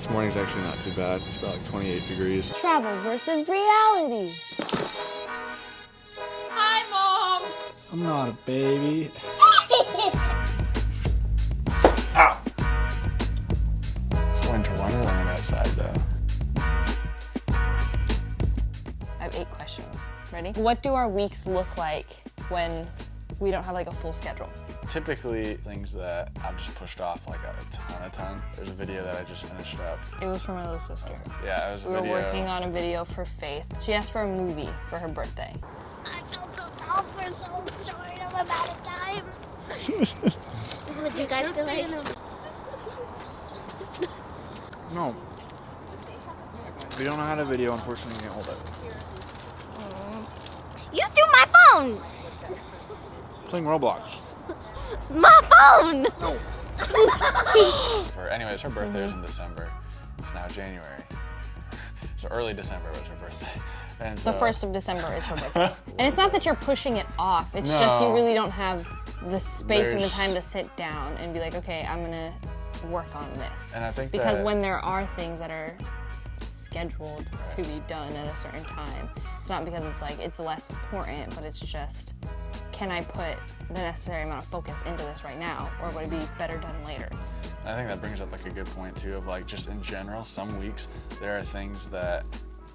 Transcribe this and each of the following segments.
This morning's actually not too bad. It's about like 28 degrees. Travel versus reality. Hi, Mom! I'm not a baby. Ow! It's winter wonderland outside though. I have 8 questions. Ready? What do our weeks look like when we don't have like a full schedule? Typically things that I've just pushed off like a ton. There's a video that I just finished up. It was for my little sister. Yeah, it was a We video. were working on a video for Faith. She asked for a movie for her birthday. I felt so tall for so short of a amount of time. This is what you guys feel like. No. We don't know how to video, unfortunately, you can't hold it. You threw my phone! Playing Roblox. My phone! No. Anyways, her birthday was in December. It's now January. So early December was her birthday. And so, The 1st of December is her birthday. And it's not that you're pushing it off. It's just you really don't have the space and the time to sit down and be like, okay, I'm gonna work on this. And I think because that, when there are things that are scheduled to be done at a certain time, it's not because it's like it's less important, but it's just, can I put the necessary amount of focus into this right now, or would it be better done later? I think that brings up like a good point too of like just in general, some weeks there are things that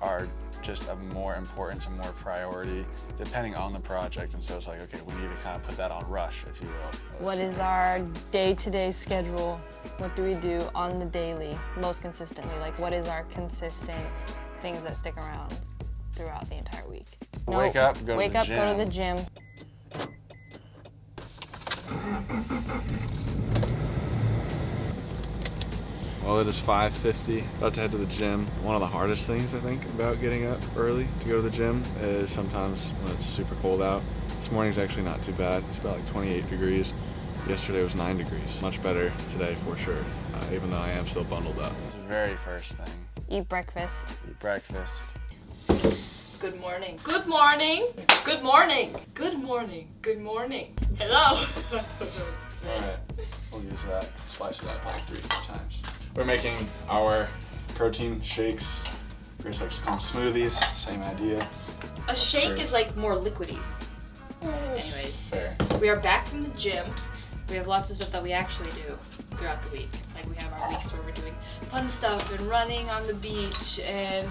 are just of more importance and more priority depending on the project, and so it's like, okay, we need to kind of put that on rush, if you will. What is our day-to-day schedule? What do we do on the daily, most consistently? Like, what is our consistent things that stick around throughout the entire week? Wake up, go to the gym. Go to the gym. Well, it is 5:50, about to head to the gym. One of the hardest things, I think, about getting up early to go to the gym is sometimes when it's super cold out. This morning's actually not too bad. It's about like 28 degrees. Yesterday was 9 degrees. Much better today for sure, even though I am still bundled up. The very first thing, Eat breakfast. eat breakfast. Good morning. Good morning. Good morning. Good morning. Good morning. Hello. Alright, we'll use that, spice it up like 3-4 times. We're making our protein shakes. Grace likes to call them smoothies, same idea. A shake is like more liquidy. Anyways, Fair. we are back from the gym. We have lots of stuff that we actually do throughout the week. Like we have our weeks where we're doing fun stuff and running on the beach and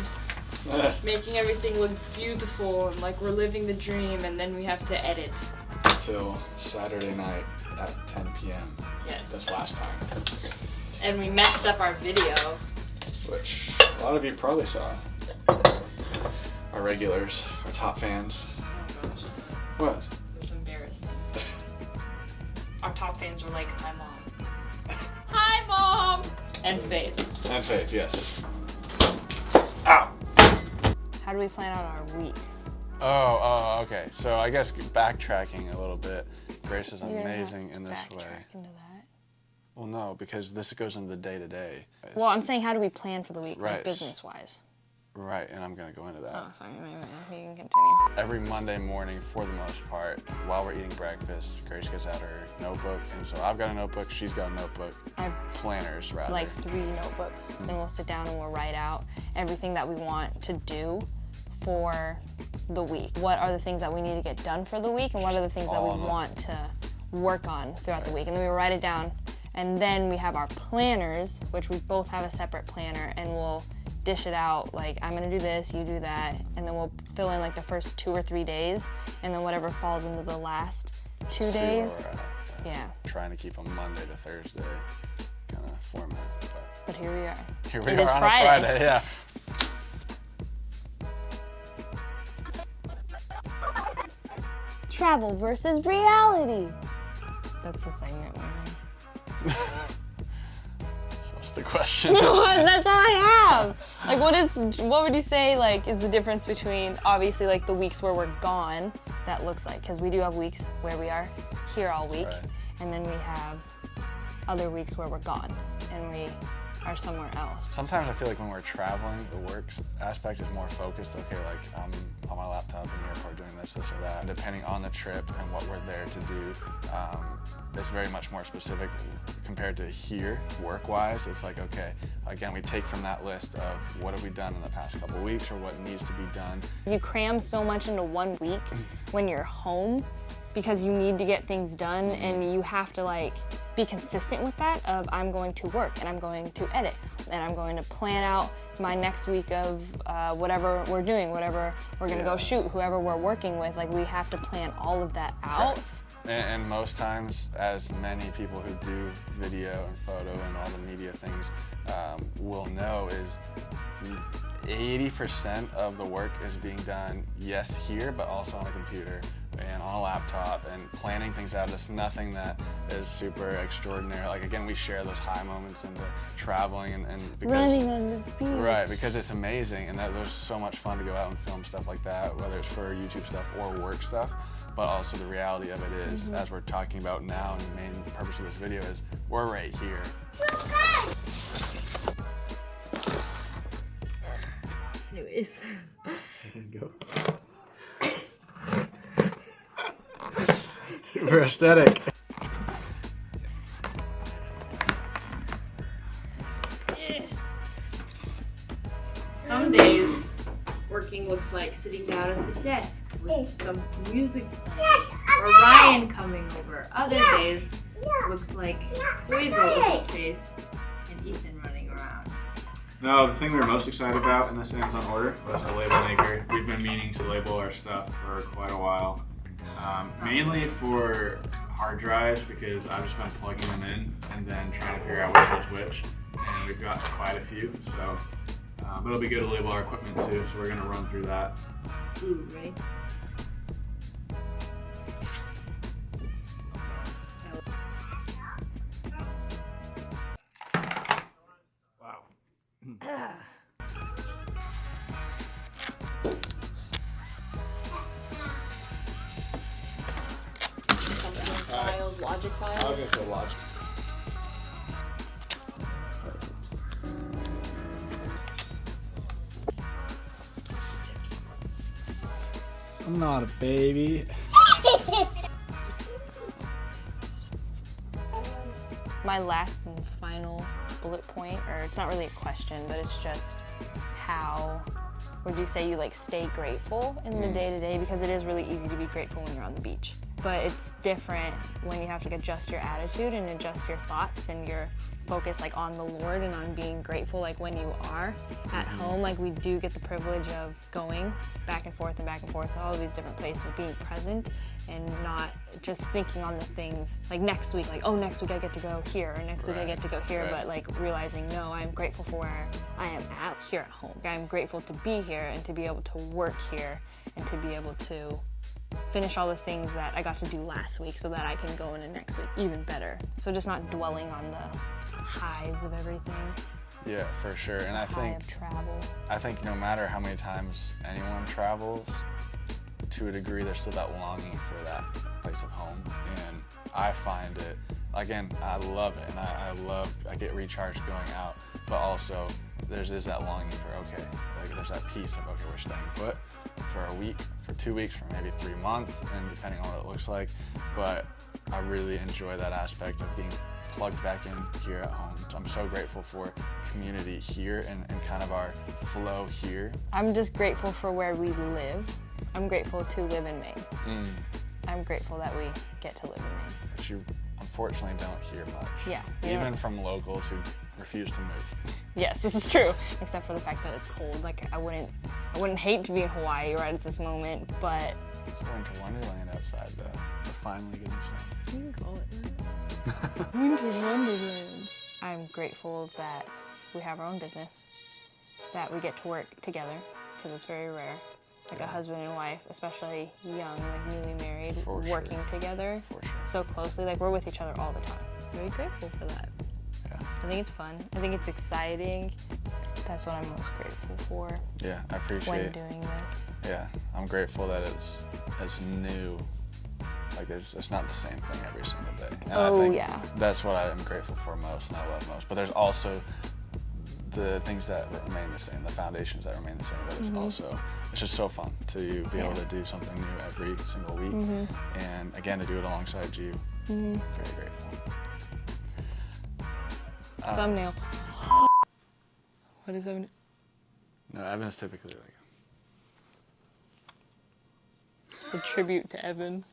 making everything look beautiful and like we're living the dream, and then we have to edit. Until Saturday night at 10 p.m. Yes. This last time. And we messed up our video. Which a lot of you probably saw. Our regulars, our top fans. Oh gosh, What? it's embarrassing. Our top fans were like, hi mom. Hi mom! And Faith. And Faith, yes. Ow! How do we plan out our weeks? Oh, okay. So I guess backtracking a little bit, Grace is You don't have amazing to in this way. backtrack into that. Well, no, because this goes into the day-to-day. Well, I'm saying, how do we plan for the week, Right. like business-wise? Right, and I'm gonna go into that. Oh, sorry, you can continue. Every Monday morning, for the most part, while we're eating breakfast, Grace gets out her notebook, and so I've got a notebook, she's got a notebook. I have Planners, rather. like 3 notebooks. Then we'll sit down and we'll write out everything that we want to do for the week. What are the things that we need to get done for the week, and what are the things that we want to work on throughout the week? And then we write it down, and then we have our planners, which we both have a separate planner, and we'll dish it out, like, I'm gonna do this, you do that, and then we'll fill in like the first 2 or 3 days, and then whatever falls into the last 2 See where days. we're at. Yeah, Trying to keep a Monday to Thursday kind of format. but here we are. Here we It are is on Friday. a Friday, yeah. Travel versus reality. That's the segment we're in. So what's the question? That's all I have. Like, what would you say, like, is the difference between, obviously, like, the weeks where we're gone, that looks like, because we do have weeks where we are here all week, Right. and then we have other weeks where we're gone, and we are somewhere else. Sometimes I feel like when we're traveling, the work aspect is more focused. Okay, like I'm on my laptop in the airport doing this or that. Depending on the trip and what we're there to do, it's very much more specific compared to here, work-wise. It's like, okay, again, we take from that list of what have we done in the past couple weeks or what needs to be done. You cram so much into 1 week when you're home because you need to get things done, and you have to like be consistent with that of I'm going to work and I'm going to edit and I'm going to plan out my next week of whatever we're doing, whatever we're gonna go shoot, whoever we're working with. Like we have to plan all of that out. Correct. And most times, as many people who do video and photo and all the media things will know, is 80% of the work is being done, yes, here, but also on a computer and on a laptop and planning things out. It's nothing that is super extraordinary. Like again, we share those high moments in the traveling and because, running on the beach. Right, because it's amazing and that there's so much fun to go out and film stuff like that, whether it's for YouTube stuff or work stuff. But also the reality of it is, as we're talking about now, and the main purpose of this video is, we're right here. Anyways. Go. Super aesthetic. Some days, working looks like sitting down at the desk with some music playing, or Ryan coming over. Other days, looks like toys all over the place, and Ethan running around. No, the thing we were most excited about in this Amazon order was a label maker. We've been meaning to label our stuff for quite a while. Mainly for hard drives because I've just been plugging them in and then trying to figure out which one's which. And we've got quite a few, so. But it'll be good to label our equipment too, so we're gonna run through that. Ooh, right? Wow. Files, logic files. I'll get the logic. I'm not a baby. My last and final bullet point, or it's not really a question, but it's just how would you say you like stay grateful in the day-to-day, because it is really easy to be grateful when you're on the beach. But it's different when you have to adjust your attitude and adjust your thoughts and your focus like on the Lord and on being grateful. Like when you are at home, like we do get the privilege of going back and forth all of these different places, being present and not just thinking on the things like next week, like, oh, next week I get to go here, or next week I get to go here, but like realizing, no, I'm grateful for where I am at here at home. I'm grateful to be here and to be able to work here and to be able to finish all the things that I got to do last week so that I can go into next week even better. So just not dwelling on the highs of everything. Yeah, for sure. And I think no matter how many times anyone travels, to a degree, there's still that longing for that place of home. And I find it, again, I love it, and I get recharged going out, but also there's that longing for, okay, like there's that piece of, okay, we're staying put for a week, for 2 weeks, for maybe 3 months, and depending on what it looks like. But I really enjoy that aspect of being plugged back in here at home. So I'm so grateful for community here and kind of our flow here. I'm just grateful for where we live. I'm grateful to live in Maine. I'm grateful that we get to live in Maine. Which you unfortunately don't hear much. Yeah. Even from locals who refuse to move. Yes, this is true. Except for the fact that it's cold. Like I wouldn't hate to be in Hawaii right at this moment, but It's winter wonderland outside though. We're finally getting snow. you can call it that. Winter Wonderland. I'm grateful that we have our own business, that we get to work together, because it's very rare. Like a husband and wife, especially young, like newly married, working together so closely. Like we're with each other all the time. Very grateful for that. Yeah. I think it's fun. I think it's exciting. That's what I'm most grateful for. Yeah, I appreciate when doing this. Yeah, I'm grateful that it's new. Like it's not the same thing every single day. And I think that's what I'm grateful for most and I love most. But there's also the things that remain the same, the foundations that remain the same, but it's also, it's just so fun to be able to do something new every single week. And again, to do it alongside you, very grateful. Thumbnail. What is that? No, Evan's typically like, A tribute to Evan.